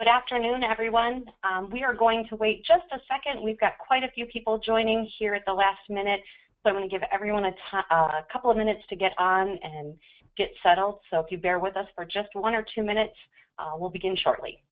Good afternoon, everyone. We are going to wait just a second. We've got quite a few people joining here at the last minute, so I'm going to give everyone a couple of minutes to get on and get settled. So if you bear with us for just 1 or 2 minutes, we'll begin shortly.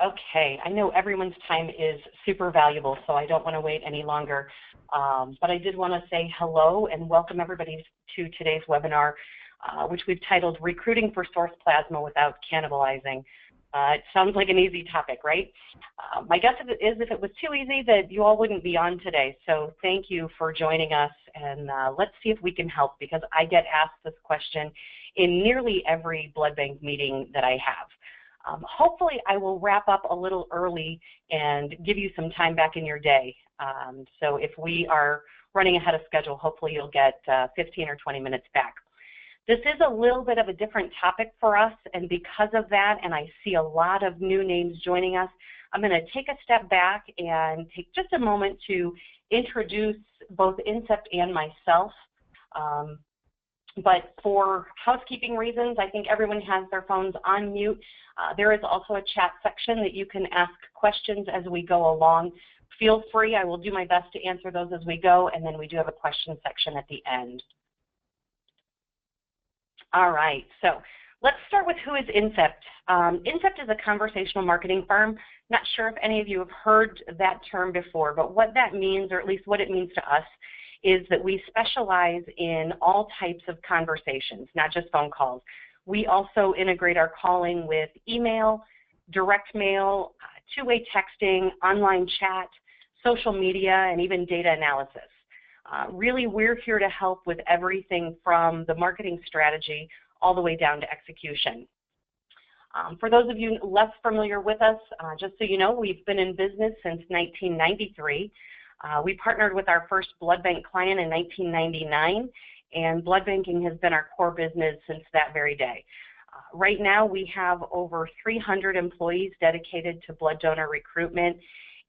Okay, I know everyone's time is super valuable, so I don't want to wait any longer. But I did want to say hello and welcome everybody to today's webinar, which we've titled Recruiting for Source Plasma Without Cannibalizing. It sounds like an easy topic, right? My guess is if it was too easy that you all wouldn't be on today. So thank you for joining us, and let's see if we can help, because I get asked this question in nearly every blood bank meeting that I have. Hopefully I will wrap up a little early and give you some time back in your day. So if we are running ahead of schedule, hopefully you'll get 15 or 20 minutes back. This is a little bit of a different topic for us, and because of that, and I see a lot of new names joining us, I'm going to take a step back and take just a moment to introduce both INSEPT and myself. But for housekeeping reasons, I think everyone has their phones on mute. There is also a chat section that you can ask questions as we go along. Feel free, I will do my best to answer those as we go, and then we do have a question section at the end. All right, so let's start with who is INSEPT. INSEPT is a conversational marketing firm. Not sure if any of you have heard that term before, but what that means, or at least what it means to us, is that we specialize in all types of conversations, not just phone calls. We also integrate our calling with email, direct mail, two-way texting, online chat, social media, and even data analysis. Really, we're here to help with everything from the marketing strategy all the way down to execution. For those of you less familiar with us, just so you know, we've been in business since 1993. We partnered with our first blood bank client in 1999, and blood banking has been our core business since that very day. Right now, we have over 300 employees dedicated to blood donor recruitment,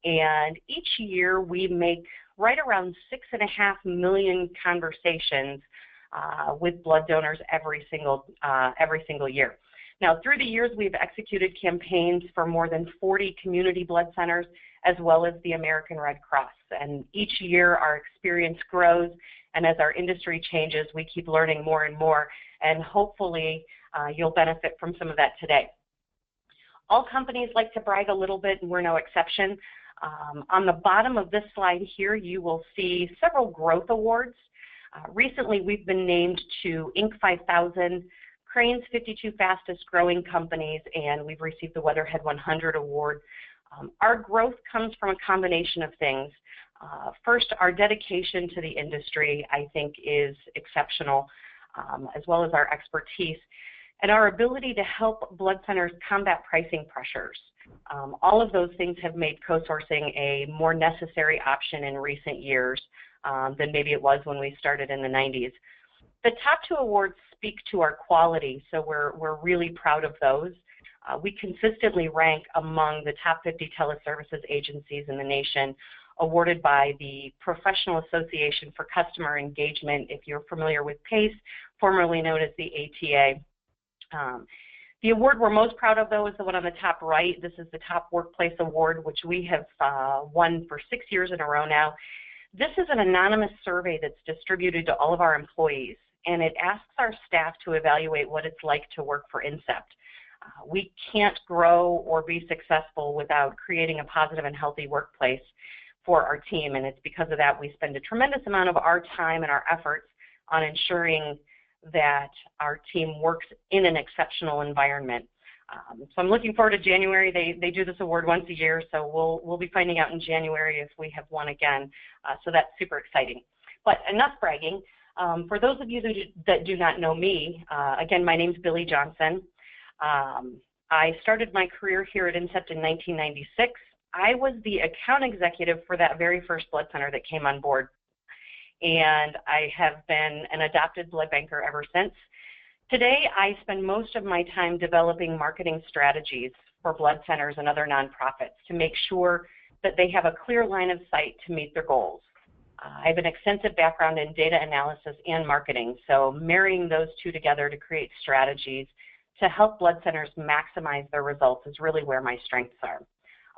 and each year we make right around 6.5 million conversations with blood donors every single year. Now, through the years, we've executed campaigns for more than 40 community blood centers, as well as the American Red Cross. And each year, our experience grows, and as our industry changes, we keep learning more and more, and hopefully you'll benefit from some of that today. All companies like to brag a little bit, and we're no exception. On the bottom of this slide here, you will see several growth awards. Recently, we've been named to Inc. 5000, Crane's 52 fastest growing companies, and we've received the Weatherhead 100 award. Our growth comes from a combination of things. First, our dedication to the industry, I think, is exceptional, as well as our expertise, and our ability to help blood centers combat pricing pressures. All of those things have made co-sourcing a more necessary option in recent years than maybe it was when we started in the 90s. The top 2 awards speak to our quality, so we're really proud of those. We consistently rank among the top 50 teleservices agencies in the nation, awarded by the Professional Association for Customer Engagement, if you're familiar with PACE, formerly known as the ATA. The award we're most proud of, though, is the one on the top right. This is the Top Workplace Award, which we have won for 6 years in a row now. This is an anonymous survey that's distributed to all of our employees, and it asks our staff to evaluate what it's like to work for Incept. We can't grow or be successful without creating a positive and healthy workplace for our team, and it's because of that we spend a tremendous amount of our time and our efforts on ensuring that our team works in an exceptional environment. So I'm looking forward to January. They do this award once a year, so we'll be finding out in January if we have won again. So that's super exciting. But enough bragging. For those of you that do not know me, again, my name's Billie Johnson. I started my career here at Incept in 1996. I was the account executive for that very first blood center that came on board, and I have been an adopted blood banker ever since. Today, I spend most of my time developing marketing strategies for blood centers and other nonprofits to make sure that they have a clear line of sight to meet their goals. I have an extensive background in data analysis and marketing, so marrying those two together to create strategies to help blood centers maximize their results is really where my strengths are.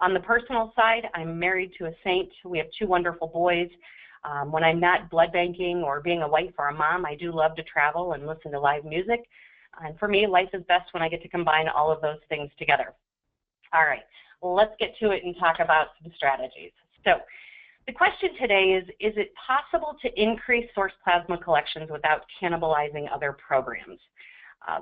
On the personal side, I'm married to a saint. We have 2 wonderful boys. When I'm not blood banking or being a wife or a mom, I do love to travel and listen to live music. And for me, life is best when I get to combine all of those things together. All right, well, let's get to it and talk about some strategies. So the question today is it possible to increase source plasma collections without cannibalizing other programs?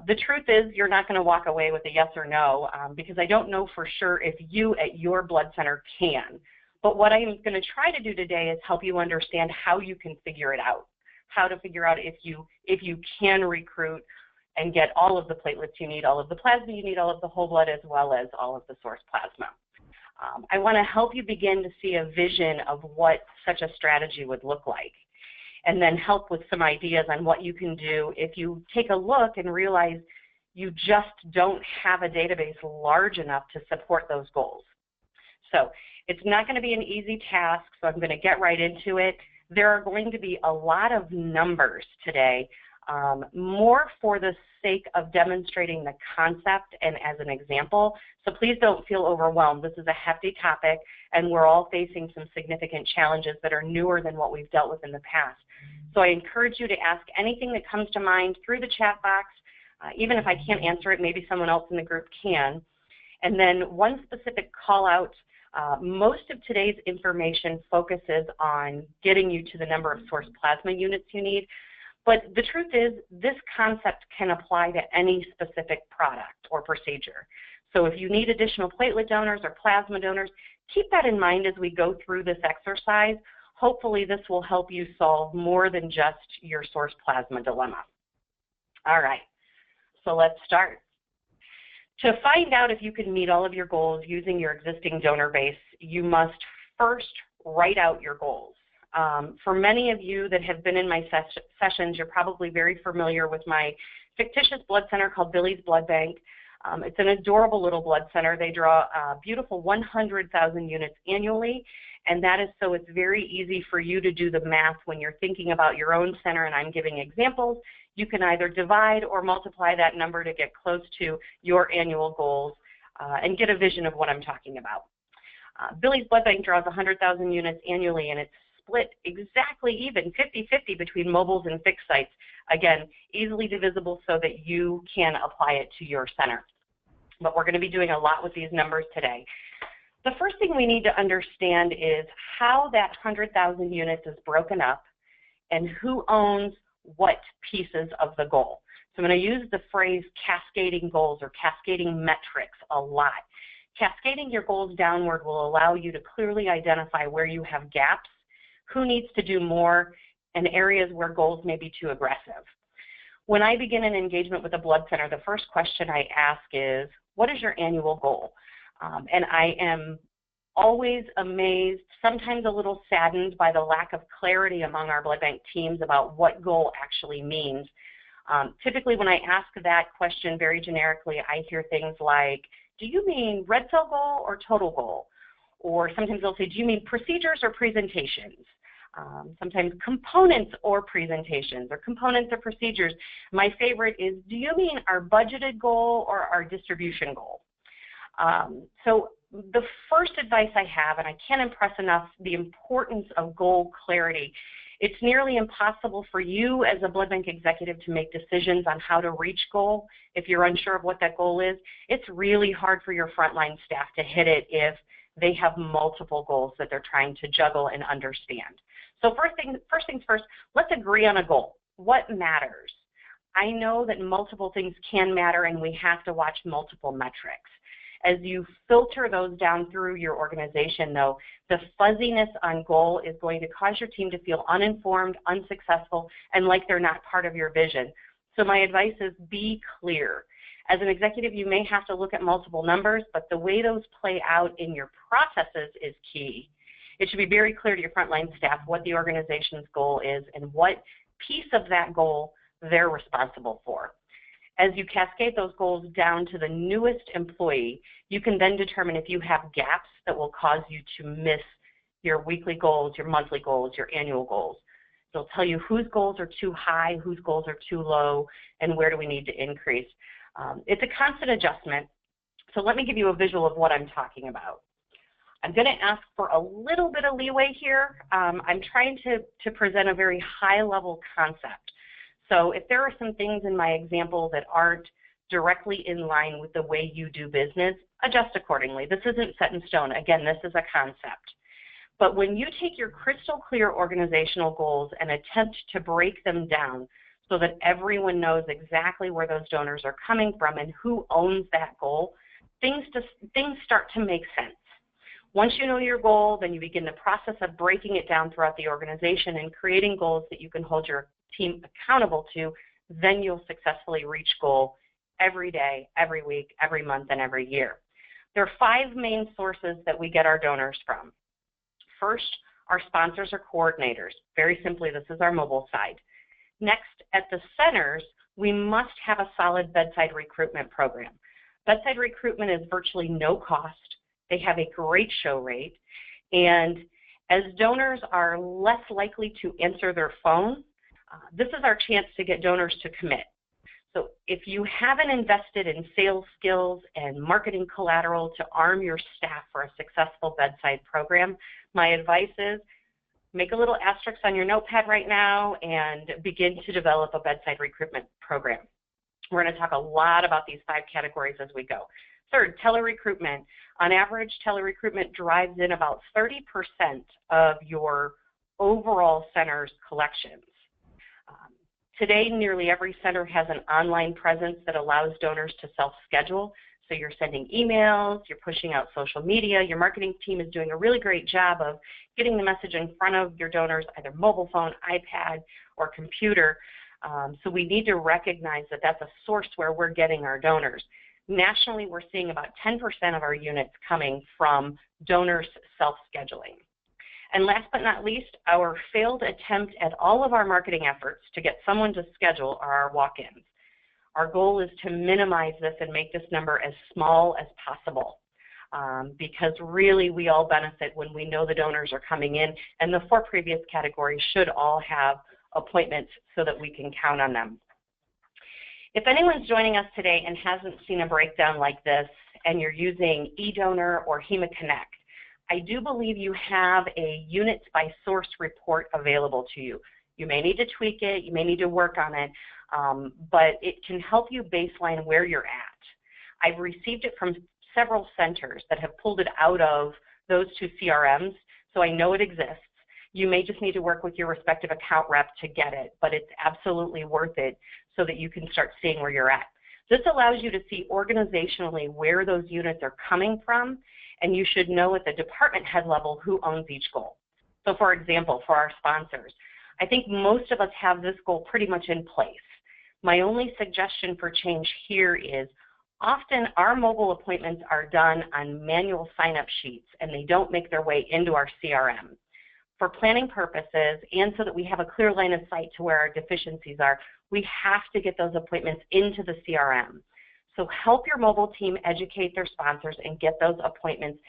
The truth is you're not going to walk away with a yes or no because I don't know for sure if you at your blood center can. But what I'm going to try to do today is help you understand how you can figure it out, how to figure out if you can recruit and get all of the platelets you need, all of the plasma you need, all of the whole blood, as well as all of the source plasma. I want to help you begin to see a vision of what such a strategy would look like, and then help with some ideas on what you can do if you take a look and realize you just don't have a database large enough to support those goals. So it's not going to be an easy task, so I'm going to get right into it. There are going to be a lot of numbers today, more for the sake of demonstrating the concept and as an example. So please don't feel overwhelmed. This is a hefty topic, and we're all facing some significant challenges that are newer than what we've dealt with in the past. So I encourage you to ask anything that comes to mind through the chat box. Even if I can't answer it, maybe someone else in the group can. And then one specific call out. Most of today's information focuses on getting you to the number of source plasma units you need, but the truth is this concept can apply to any specific product or procedure. So if you need additional platelet donors or plasma donors, keep that in mind as we go through this exercise. Hopefully this will help you solve more than just your source plasma dilemma. All right, so let's start. To find out if you can meet all of your goals using your existing donor base, you must first write out your goals. For many of you that have been in my sessions, you're probably very familiar with my fictitious blood center called Billie's Blood Bank. It's an adorable little blood center. They draw a beautiful 100,000 units annually, and that is so it's very easy for you to do the math when you're thinking about your own center, and I'm giving examples. You can either divide or multiply that number to get close to your annual goals and get a vision of what I'm talking about. Billie's Blood Bank draws 100,000 units annually, and it's split exactly even, 50-50 between mobiles and fixed sites. Again, easily divisible so that you can apply it to your center. But we're going to be doing a lot with these numbers today. The first thing we need to understand is how that 100,000 units is broken up and who owns what pieces of the goal. So I'm going to use the phrase cascading goals or cascading metrics a lot. Cascading your goals downward will allow you to clearly identify where you have gaps, who needs to do more, and areas where goals may be too aggressive. When I begin an engagement with a blood center, the first question I ask is, what is your annual goal? And I am always amazed, sometimes a little saddened by the lack of clarity among our blood bank teams about what goal actually means. Typically when I ask that question very generically, I hear things like, do you mean red cell goal or total goal? Or sometimes they'll say, do you mean procedures or presentations? sometimes components or presentations, or components or procedures. My favorite is, do you mean our budgeted goal or our distribution goal? So the first advice I have, and I can't impress enough the importance of goal clarity. It's nearly impossible for you as a blood bank executive to make decisions on how to reach goal if you're unsure of what that goal is. It's really hard for your frontline staff to hit it if they have multiple goals that they're trying to juggle and understand. So first things first, let's agree on a goal. What matters? I know that multiple things can matter and we have to watch multiple metrics. As you filter those down through your organization, though, the fuzziness on goal is going to cause your team to feel uninformed, unsuccessful, and like they're not part of your vision. So my advice is be clear. As an executive, you may have to look at multiple numbers, but the way those play out in your processes is key. It should be very clear to your frontline staff what the organization's goal is and what piece of that goal they're responsible for. As you cascade those goals down to the newest employee, you can then determine if you have gaps that will cause you to miss your weekly goals, your monthly goals, your annual goals. It'll tell you whose goals are too high, whose goals are too low, and where do we need to increase. It's a constant adjustment, so let me give you a visual of what I'm talking about. I'm going to ask for a little bit of leeway here. I'm trying to present a very high-level concept. So if there are some things in my example that aren't directly in line with the way you do business, adjust accordingly. This isn't set in stone. Again, this is a concept. But when you take your crystal clear organizational goals and attempt to break them down so that everyone knows exactly where those donors are coming from and who owns that goal, things start to make sense. Once you know your goal, then you begin the process of breaking it down throughout the organization and creating goals that you can hold your team accountable to. Then you'll successfully reach goal every day, every week, every month, and every year. There are 5 main sources that we get our donors from. First, our sponsors or coordinators. Very simply, this is our mobile side. Next, at the centers, we must have a solid bedside recruitment program. Bedside recruitment is virtually no cost. They have a great show rate, and as donors are less likely to answer their phone, this is our chance to get donors to commit. So if you haven't invested in sales skills and marketing collateral to arm your staff for a successful bedside program, my advice is make a little asterisk on your notepad right now and begin to develop a bedside recruitment program. We're going to talk a lot about these 5 categories as we go. Third, telerecruitment. On average, telerecruitment drives in about 30% of your overall center's collections. Today, nearly every center has an online presence that allows donors to self-schedule. So you're sending emails, you're pushing out social media, your marketing team is doing a really great job of getting the message in front of your donors, either mobile phone, iPad, or computer. So we need to recognize that that's a source where we're getting our donors. Nationally, we're seeing about 10% of our units coming from donors self-scheduling. And last but not least, our failed attempt at all of our marketing efforts to get someone to schedule are our walk-ins. Our goal is to minimize this and make this number as small as possible because really we all benefit when we know the donors are coming in, and the 4 previous categories should all have appointments so that we can count on them. If anyone's joining us today and hasn't seen a breakdown like this and you're using eDonor or HemaConnect, I do believe you have a units by source report available to you. You may need to tweak it, you may need to work on it, but it can help you baseline where you're at. I've received it from several centers that have pulled it out of those 2 CRMs, so I know it exists. You may just need to work with your respective account rep to get it, but it's absolutely worth it so that you can start seeing where you're at. This allows you to see organizationally where those units are coming from, and you should know at the department head level who owns each goal. So for example, for our sponsors, I think most of us have this goal pretty much in place. My only suggestion for change here is often our mobile appointments are done on manual sign-up sheets and they don't make their way into our CRM. For planning purposes and so that we have a clear line of sight to where our deficiencies are, we have to get those appointments into the CRM. So help your mobile team educate their sponsors and get those appointments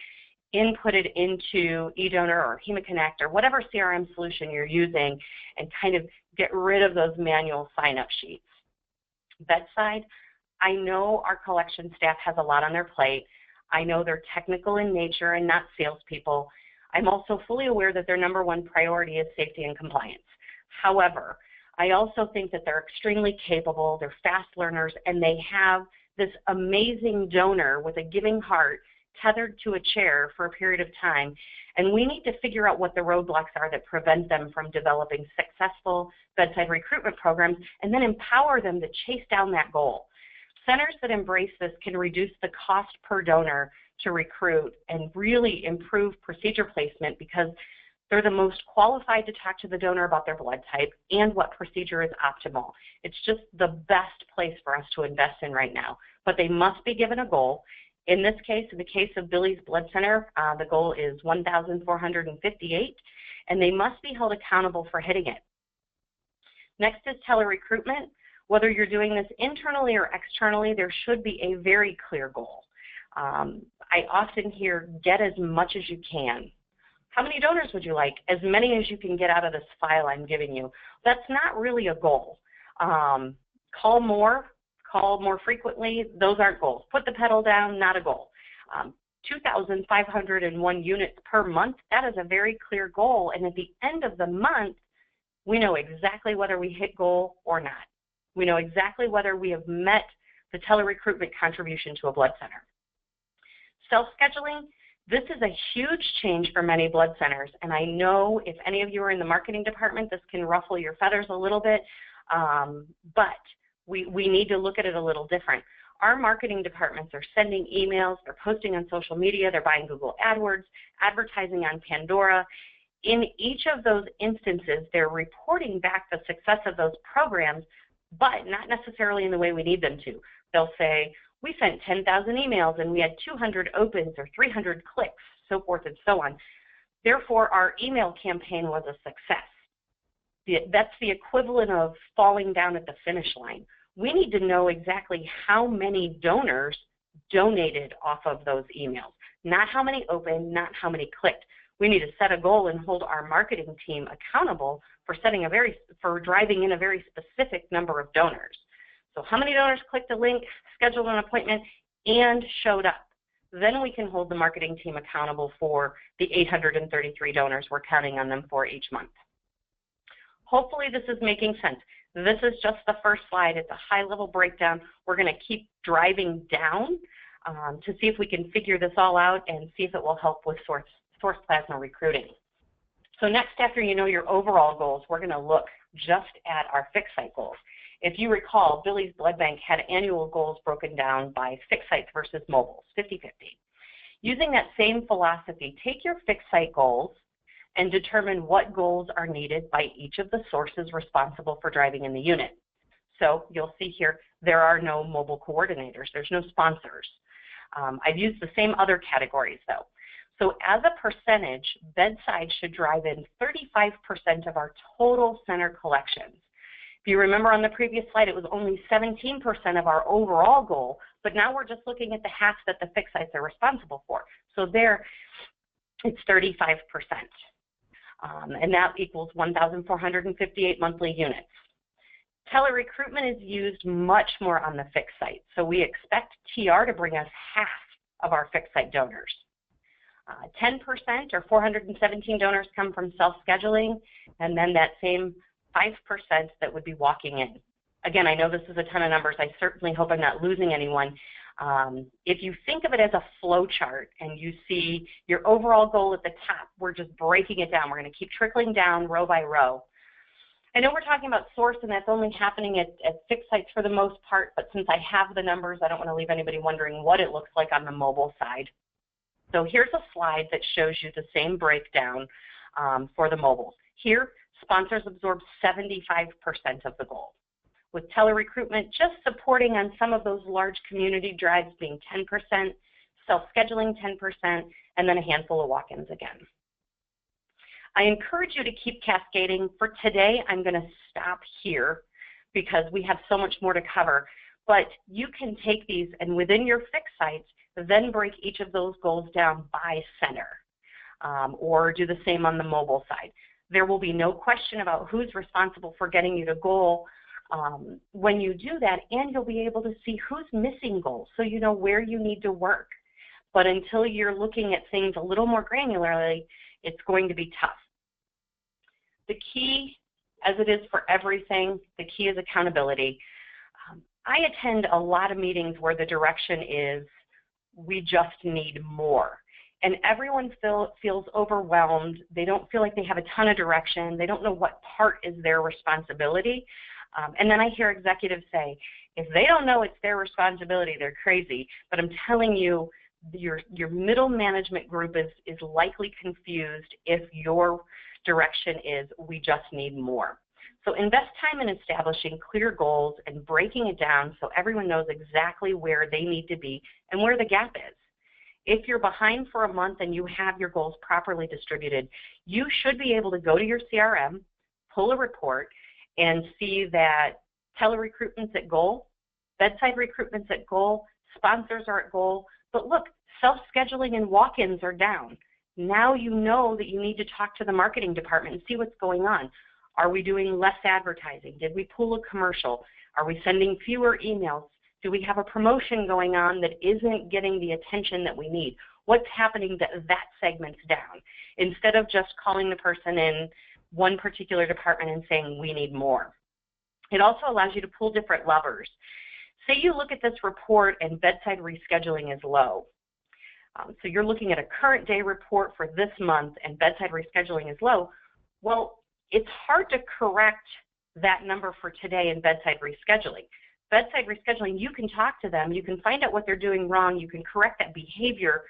input it into eDonor or HemaConnect or whatever CRM solution you're using and kind of get rid of those manual sign-up sheets. Bedside, I know our collection staff has a lot on their plate. I know they're technical in nature and not salespeople. I'm also fully aware that their #1 priority is safety and compliance. However, I also think that they're extremely capable, they're fast learners, and they have this amazing donor with a giving heart tethered to a chair for a period of time, and we need to figure out what the roadblocks are that prevent them from developing successful bedside recruitment programs and then empower them to chase down that goal. Centers that embrace this can reduce the cost per donor to recruit and really improve procedure placement because they're the most qualified to talk to the donor about their blood type and what procedure is optimal. It's just the best place for us to invest in right now, but they must be given a goal. In this case, in the case of Billie's Blood Center, the goal is 1,458, and they must be held accountable for hitting it. Next is telerecruitment. Whether you're doing this internally or externally, there should be a very clear goal. I often hear, get as much as you can. How many donors would you like? As many as you can get out of this file I'm giving you. That's not really a goal. Call more frequently, those aren't goals. Put the pedal down, not a goal. 2,501 units per month, that is a very clear goal, and at the end of the month, we know exactly whether we hit goal or not. We know exactly whether we have met the telerecruitment contribution to a blood center. Self-scheduling, this is a huge change for many blood centers, and I know if any of you are in the marketing department, this can ruffle your feathers a little bit, but we need to look at it a little different. Our marketing departments are sending emails, they're posting on social media, they're buying Google AdWords, advertising on Pandora. In each of those instances, they're reporting back the success of those programs, but not necessarily in the way we need them to. They'll say, we sent 10,000 emails and we had 200 opens or 300 clicks, so forth and so on. Therefore, our email campaign was a success. That's the equivalent of falling down at the finish line. We need to know exactly how many donors donated off of those emails, not how many opened, not how many clicked. We need to set a goal and hold our marketing team accountable for driving in a very specific number of donors. So how many donors clicked a link, scheduled an appointment, and showed up? Then we can hold the marketing team accountable for the 833 donors we're counting on them for each month. Hopefully this is making sense. This is just the first slide. It's a high-level breakdown. We're going to keep driving down to see if we can figure this all out and see if it will help with source plasma recruiting. So next, after you know your overall goals, we're going to look just at our fixed site goals. If you recall, Billie's Blood Bank had annual goals broken down by fixed sites versus mobiles, 50-50. Using that same philosophy, take your fixed site goals and determine what goals are needed by each of the sources responsible for driving in the unit. So you'll see here, there are no mobile coordinators. There's no sponsors. I've used the same other categories, though. So as a percentage, bedside should drive in 35% of our total center collections. If you remember on the previous slide, it was only 17% of our overall goal, but now we're just looking at the half that the fixed sites are responsible for. So there, it's 35%. And that equals 1,458 monthly units. Telerecruitment is used much more on the fixed site, so we expect TR to bring us half of our fixed site donors. 10% or 417 donors come from self-scheduling, and then that same 5% that would be walking in. Again, I know this is a ton of numbers. I certainly hope I'm not losing anyone. If you think of it as a flow chart and you see your overall goal at the top, we're just breaking it down. We're going to keep trickling down row by row. I know we're talking about source, and that's only happening at fixed sites for the most part, but since I have the numbers, I don't want to leave anybody wondering what it looks like on the mobile side. So here's a slide that shows you the same breakdown for the mobiles. Here, sponsors absorb 75% of the goal, with telerecruitment just supporting on some of those large community drives being 10%, self-scheduling 10%, and then a handful of walk-ins again. I encourage you to keep cascading. For today, I'm going to stop here because we have so much more to cover, but you can take these and within your fixed sites, then break each of those goals down by center, or do the same on the mobile side. There will be no question about who's responsible for getting you to goal when you do that, and you'll be able to see who's missing goals so you know where you need to work. But until you're looking at things a little more granularly, it's going to be tough. The key, as it is for everything, the key is accountability. I attend a lot of meetings where the direction is, we just need more. And everyone feels overwhelmed. They don't feel like they have a ton of direction. They don't know what part is their responsibility. And then I hear executives say, if they don't know it's their responsibility, they're crazy. But I'm telling you, your middle management group is likely confused if your direction is, we just need more. So invest time in establishing clear goals and breaking it down so everyone knows exactly where they need to be and where the gap is. If you're behind for a month and you have your goals properly distributed, you should be able to go to your CRM, pull a report, and see that tele-recruitment's at goal, bedside recruitment's at goal, sponsors are at goal, but look, self-scheduling and walk-ins are down. Now you know that you need to talk to the marketing department and see what's going on. Are we doing less advertising? Did we pull a commercial? Are we sending fewer emails? Do we have a promotion going on that isn't getting the attention that we need? What's happening that segment's down? Instead of just calling the person in one particular department and saying, we need more. It also allows you to pull different levers. Say you look at this report and bedside rescheduling is low. So you're looking at a current day report for this month and bedside rescheduling is low. Well, it's hard to correct that number for today in bedside rescheduling. Bedside rescheduling, you can talk to them, you can find out what they're doing wrong, you can correct that behavior,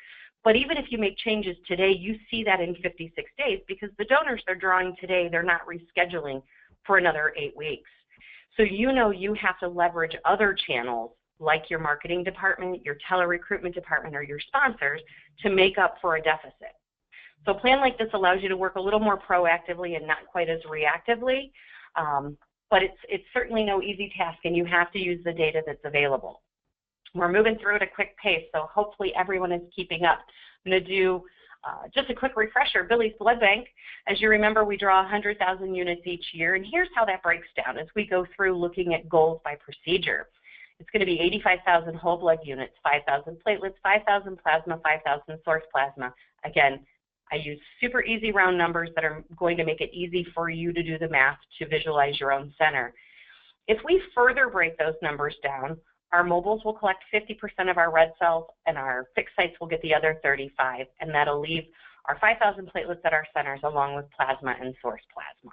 but even if you make changes today, you see that in 56 days because the donors they're drawing today, they're not rescheduling for another 8 weeks. So you know you have to leverage other channels like your marketing department, your tele-recruitment department, or your sponsors to make up for a deficit. So a plan like this allows you to work a little more proactively and not quite as reactively, but it's certainly no easy task, and you have to use the data that's available. We're moving through at a quick pace, so hopefully everyone is keeping up. I'm going to do just a quick refresher. Billie's Blood Bank, as you remember, we draw 100,000 units each year, and here's how that breaks down as we go through looking at goals by procedure. It's going to be 85,000 whole blood units, 5,000 platelets, 5,000 plasma, 5,000 source plasma. Again, I use super easy round numbers that are going to make it easy for you to do the math to visualize your own center. If we further break those numbers down, our mobiles will collect 50% of our red cells and our fixed sites will get the other 35, and that'll leave our 5,000 platelets at our centers along with plasma and source plasma.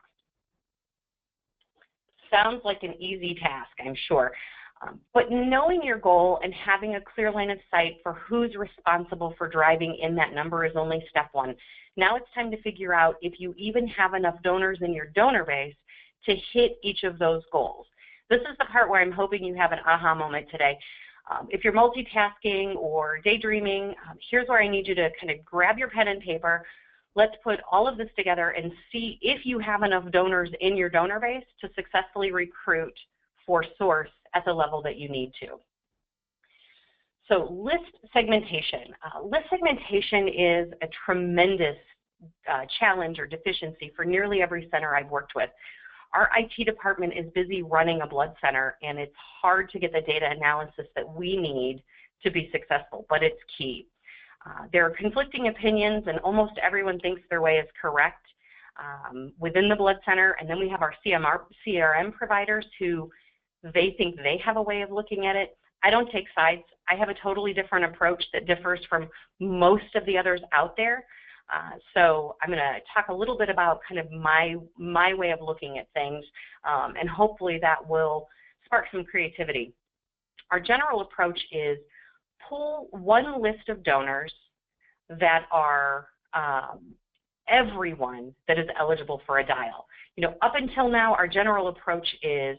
Sounds like an easy task, I'm sure. But knowing your goal and having a clear line of sight for who's responsible for driving in that number is only step one. Now it's time to figure out if you even have enough donors in your donor base to hit each of those goals. This is the part where I'm hoping you have an aha moment today. If you're multitasking or daydreaming, here's where I need you to kind of grab your pen and paper. Let's put all of this together and see if you have enough donors in your donor base to successfully recruit for source at the level that you need to. So list segmentation. List segmentation is a tremendous challenge or deficiency for nearly every center I've worked with. Our IT department is busy running a blood center, and it's hard to get the data analysis that we need to be successful, but it's key. There are conflicting opinions, and almost everyone thinks their way is correct within the blood center, and then we have our CRM providers who they think they have a way of looking at it. I don't take sides. I have a totally different approach that differs from most of the others out there. So I'm going to talk a little bit about kind of my way of looking at things, and hopefully that will spark some creativity. Our general approach is pull one list of donors that are everyone that is eligible for a dial. You know, up until now, our general approach is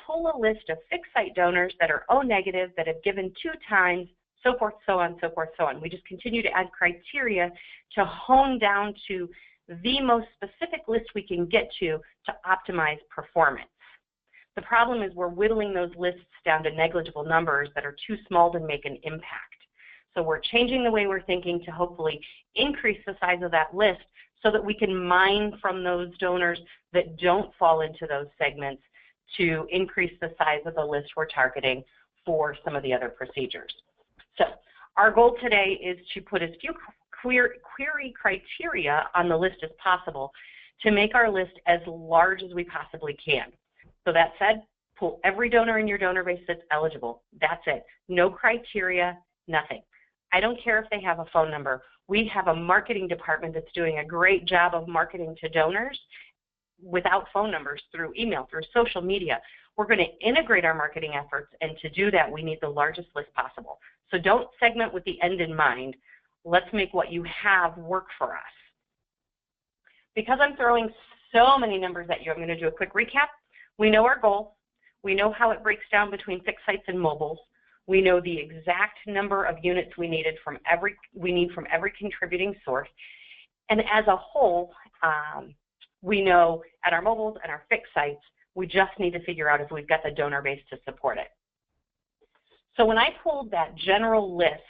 pull a list of fixed site donors that are O negative, that have given 2 times, so forth, so on, so forth, so on. We just continue to add criteria to hone down to the most specific list we can get to optimize performance. The problem is we're whittling those lists down to negligible numbers that are too small to make an impact. So we're changing the way we're thinking to hopefully increase the size of that list so that we can mine from those donors that don't fall into those segments to increase the size of the list we're targeting for some of the other procedures. So our goal today is to put as few query criteria on the list as possible to make our list as large as we possibly can. So that said, pull every donor in your donor base that's eligible. That's it. No criteria, nothing. I don't care if they have a phone number. We have a marketing department that's doing a great job of marketing to donors without phone numbers, through email, through social media. We're going to integrate our marketing efforts, and to do that, we need the largest list possible. So don't segment with the end in mind. Let's make what you have work for us. Because I'm throwing so many numbers at you, I'm going to do a quick recap. We know our goal. We know how it breaks down between fixed sites and mobiles. We know the exact number of units we need from every contributing source. And as a whole, we know at our mobiles and our fixed sites, we just need to figure out if we've got the donor base to support it. So when I pulled that general list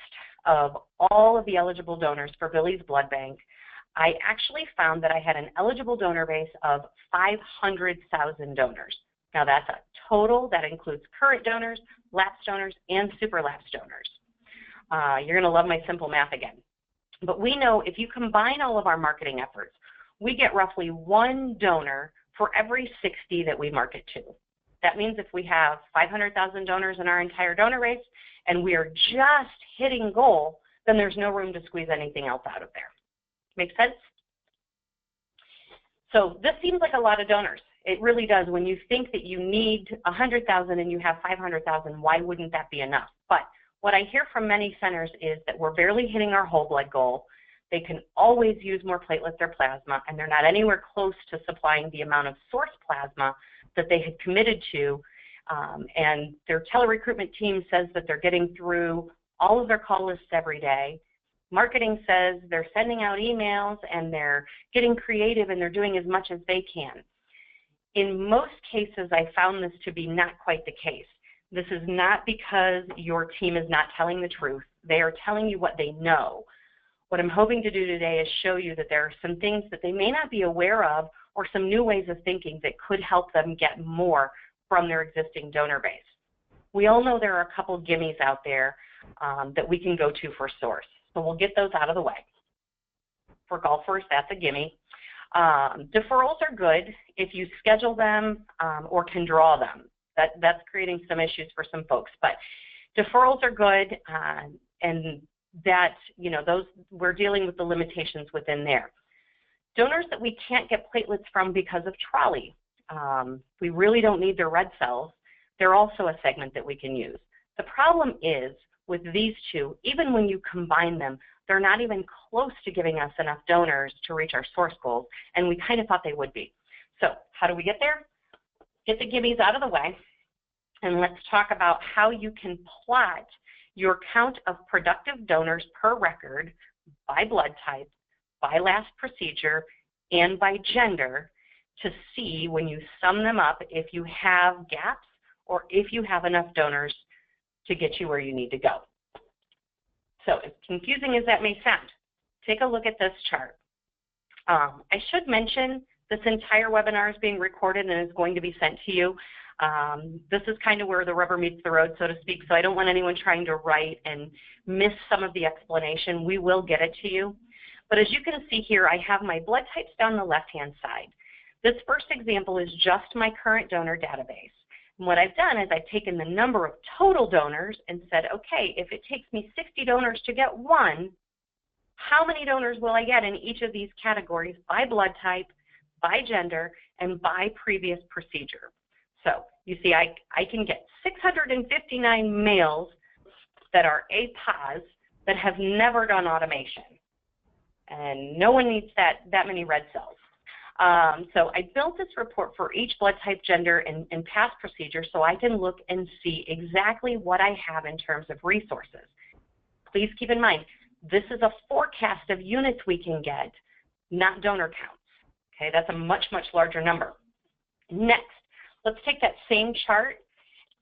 of all of the eligible donors for Billie's Blood Bank, I actually found that I had an eligible donor base of 500,000 donors. Now that's a total that includes current donors, lapsed donors, and super lapsed donors. You're going to love my simple math again. But we know if you combine all of our marketing efforts, we get roughly 1 donor for every 60 that we market to. That means if we have 500,000 donors in our entire donor base and we are just hitting goal, then there's no room to squeeze anything else out of there. Make sense? So this seems like a lot of donors. It really does. When you think that you need 100,000 and you have 500,000, why wouldn't that be enough? But what I hear from many centers is that we're barely hitting our whole blood goal. They can always use more platelets or plasma, and they're not anywhere close to supplying the amount of source plasma that they had committed to. And their tele-recruitment team says that they're getting through all of their call lists every day. Marketing says they're sending out emails and they're getting creative and they're doing as much as they can. In most cases, I found this to be not quite the case. This is not because your team is not telling the truth. They are telling you what they know. What I'm hoping to do today is show you that there are some things that they may not be aware of or some new ways of thinking that could help them get more from their existing donor base. We all know there are a couple gimmies out there that we can go to for source. So we'll get those out of the way. For golfers, that's a gimme. Deferrals are good if you schedule them or can draw them. That's creating some issues for some folks. But deferrals are good, and that, you know, those, we're dealing with the limitations within there. Donors that we can't get platelets from because of trolley. We really don't need their red cells. They're also a segment that we can use. The problem is with these two, even when you combine them, they're not even close to giving us enough donors to reach our source goals, and we kind of thought they would be. So how do we get there? Get the gimmies out of the way, and let's talk about how you can plot your count of productive donors per record by blood type, by last procedure, and by gender to see, when you sum them up, if you have gaps or if you have enough donors to get you where you need to go. So as confusing as that may sound, take a look at this chart. I should mention this entire webinar is being recorded and is going to be sent to you. This is kind of where the rubber meets the road, so to speak, so I don't want anyone trying to write and miss some of the explanation. We will get it to you. But as you can see here, I have my blood types down the left-hand side. This first example is just my current donor database. And what I've done is I've taken the number of total donors and said, okay, if it takes me 60 donors to get 1, how many donors will I get in each of these categories by blood type, by gender, and by previous procedure? So you see, I can get 659 males that are A-POS that have never done automation. And no one needs that many red cells. So I built this report for each blood type, gender, and past procedure so I can look and see exactly what I have in terms of resources. Please keep in mind, this is a forecast of units we can get, not donor counts. Okay, that's a much, much larger number. Next, let's take that same chart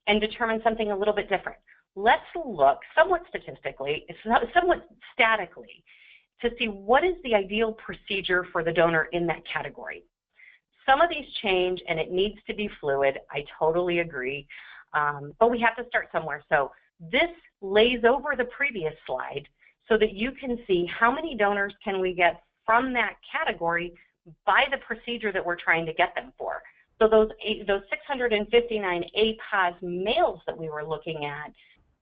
and determine something a little bit different. let's look somewhat statistically, somewhat statically, to see what is the ideal procedure for the donor in that category. Some of these change and it needs to be fluid. I totally agree, but we have to start somewhere. So this lays over the previous slide so that you can see how many donors can we get from that category by the procedure that we're trying to get them for. So those 659 A-pos males that we were looking at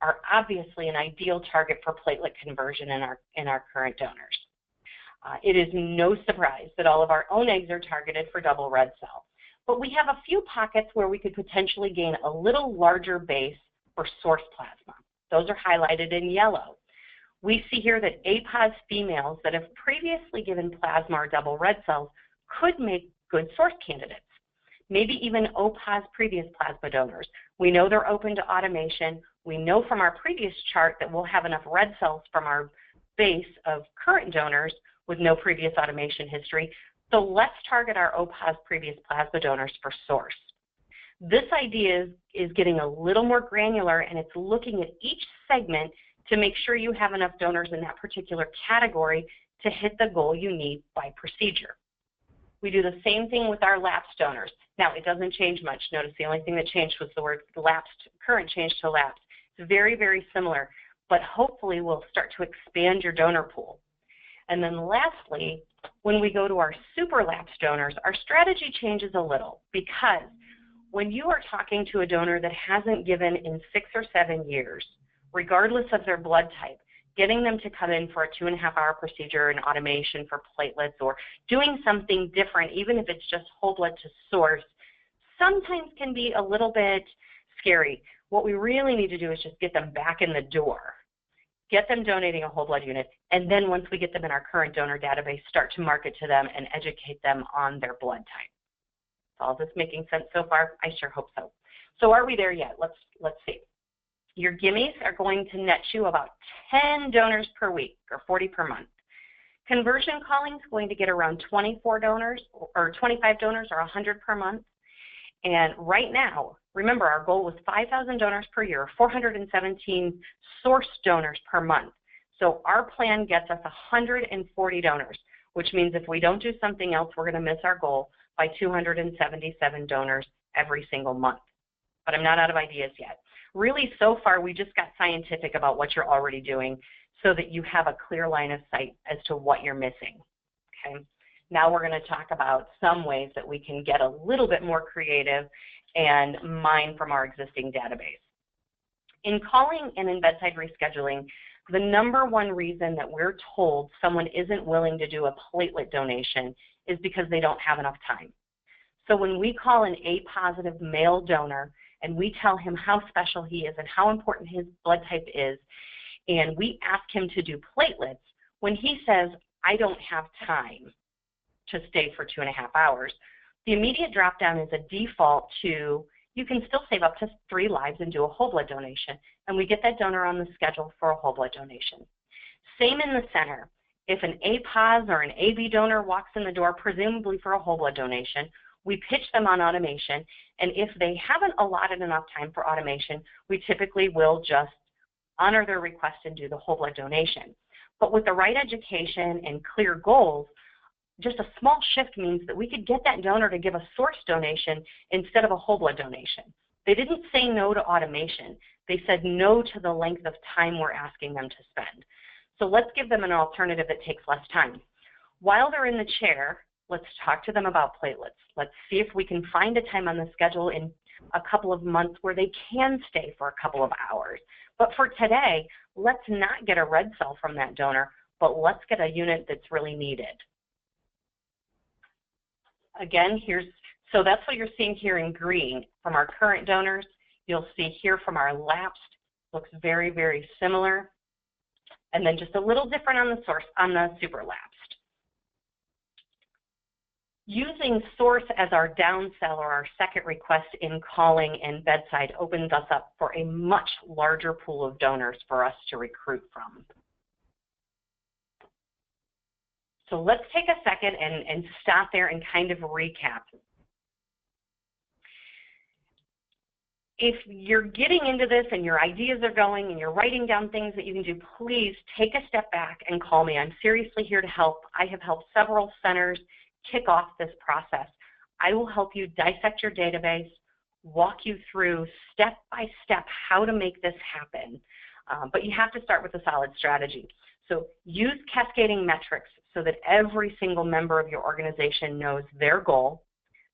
are obviously an ideal target for platelet conversion in our current donors. It is no surprise that all of our own eggs are targeted for double red cell, but we have a few pockets where we could potentially gain a little larger base for source plasma. Those are highlighted in yellow. We see here that A-pos females that have previously given plasma or double red cells could make good source candidates. Maybe even O-pos previous plasma donors. We know they're open to automation. We know from our previous chart that we'll have enough red cells from our base of current donors with no previous automation history. So let's target our O-pos previous plasma donors for source. This idea is getting a little more granular, and it's looking at each segment to make sure you have enough donors in that particular category to hit the goal you need by procedure. We do the same thing with our lapsed donors. Now, it doesn't change much. Notice the only thing that changed was the word lapsed, current changed to lapsed. It's very, very similar, but hopefully we'll start to expand your donor pool. And then lastly, when we go to our super lapsed donors, our strategy changes a little, because when you are talking to a donor that hasn't given in 6 or 7 years, regardless of their blood type, getting them to come in for a 2.5-hour procedure in automation for platelets or doing something different, even if it's just whole blood to source, sometimes can be a little bit scary. What we really need to do is just get them back in the door, get them donating a whole blood unit, and then once we get them in our current donor database, start to market to them and educate them on their blood type. Is all this making sense so far? I sure hope so. So are we there yet? Let's see. Your Gimmes are going to net you about 10 donors per week, or 40 per month. Conversion calling is going to get around 24 donors, or 25 donors, or 100 per month. And right now, remember, our goal was 5,000 donors per year, 417 source donors per month. So our plan gets us 140 donors, which means if we don't do something else, we're going to miss our goal by 277 donors every single month. But I'm not out of ideas yet. Really, so far, we just got scientific about what you're already doing so that you have a clear line of sight as to what you're missing. Okay. Now we're going to talk about some ways that we can get a little bit more creative and mine from our existing database. In calling and in bedside rescheduling, the #1 reason that we're told someone isn't willing to do a platelet donation is because they don't have enough time. So when we call an A-positive male donor and we tell him how special he is and how important his blood type is, and we ask him to do platelets, when he says, I don't have time to stay for 2.5 hours, the immediate drop down is a default to, you can still save up to 3 lives and do a whole blood donation, and we get that donor on the schedule for a whole blood donation. Same in the center. If an A-pos or an AB donor walks in the door, presumably for a whole blood donation, we pitch them on automation, and if they haven't allotted enough time for automation, we typically will just honor their request and do the whole blood donation. But with the right education and clear goals, just a small shift means that we could get that donor to give a source donation instead of a whole blood donation. They didn't say no to automation. They said no to the length of time we're asking them to spend. So let's give them an alternative that takes less time. While they're in the chair, let's talk to them about platelets. Let's see if we can find a time on the schedule in a couple of months where they can stay for a couple of hours. But for today, let's not get a red cell from that donor, but let's get a unit that's really needed. Again, so that's what you're seeing here in green from our current donors. You'll see here from our lapsed, looks very, very similar. And then just a little different on the source, on the super lapsed. Using source as our downsell or our second request in calling and bedside opens us up for a much larger pool of donors for us to recruit from. So let's take a second and stop there and kind of recap. if you're getting into this and your ideas are going and you're writing down things that you can do, please take a step back and call me. I'm seriously here to help. I have helped several centers kick off this process. I will help you dissect your database, walk you through step by step how to make this happen. But you have to start with a solid strategy. So use cascading metrics so that every single member of your organization knows their goal,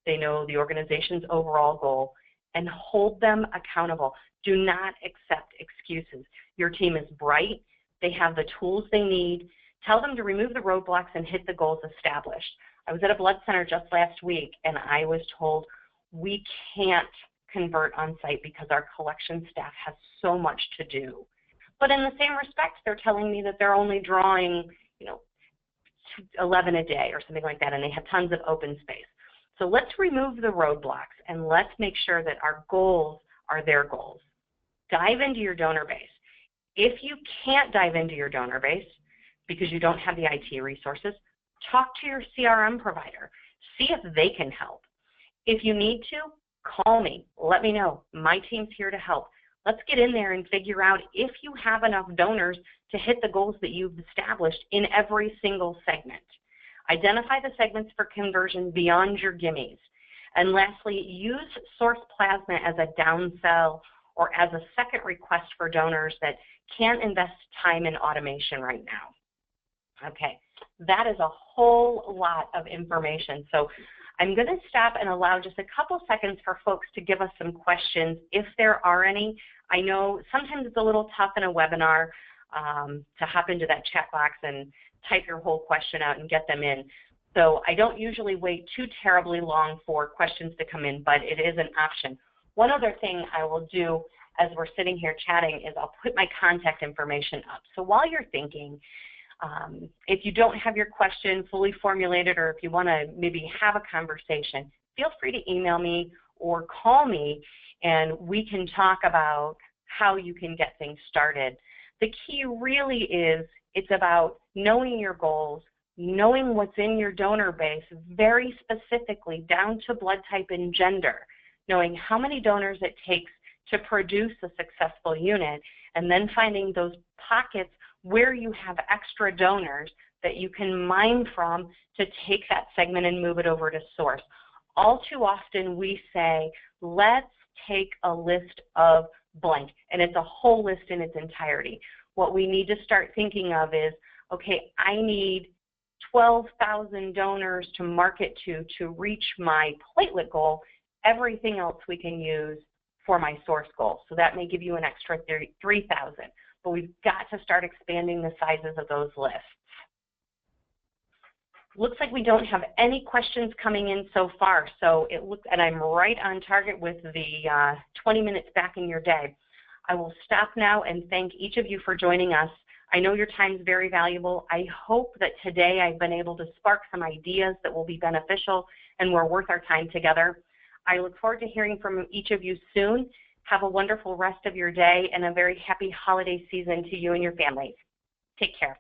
they know the organization's overall goal, and hold them accountable. Do not accept excuses. Your team is bright. They have the tools they need. Tell them to remove the roadblocks and hit the goals established. I was at a blood center just last week, and I was told we can't convert on site because our collection staff has so much to do. But in the same respect, they're telling me that they're only drawing, 11 a day or something like that, and they have tons of open space. So let's remove the roadblocks, and let's make sure that our goals are their goals. Dive into your donor base. If you can't dive into your donor base because you don't have the IT resources, talk to your CRM provider. See if they can help. If you need to, call me. Let me know. My team's here to help. Let's get in there and figure out if you have enough donors to hit the goals that you've established in every single segment. Identify the segments for conversion beyond your gimmies. And lastly, use source plasma as a downsell or as a second request for donors that can't invest time in automation right now. Okay, that is a whole lot of information. So I'm going to stop and allow just a couple seconds for folks to give us some questions if there are any. I know sometimes it's a little tough in a webinar to hop into that chat box and type your whole question out and get them in. So I don't usually wait too terribly long for questions to come in, but it is an option. One other thing I will do as we're sitting here chatting is I'll put my contact information up. So while you're thinking, if you don't have your question fully formulated or if you want to maybe have a conversation, feel free to email me or call me and we can talk about how you can get things started. The key really is it's about knowing your goals, knowing what's in your donor base very specifically down to blood type and gender, knowing how many donors it takes to produce a successful unit, and then finding those pockets where you have extra donors that you can mine from to take that segment and move it over to source. All too often we say, let's take a list of blank, and it's a whole list in its entirety. What we need to start thinking of is, okay, I need 12,000 donors to market to reach my platelet goal. Everything else we can use for my source goal. So that may give you an extra 3,000. But we've got to start expanding the sizes of those lists. Looks like we don't have any questions coming in so far. So it looks, and I'm right on target with the 20 minutes back in your day. I will stop now and thank each of you for joining us. I know your time is very valuable. I hope that today I've been able to spark some ideas that will be beneficial and were worth our time together. I look forward to hearing from each of you soon. Have a wonderful rest of your day and a very happy holiday season to you and your families. Take care.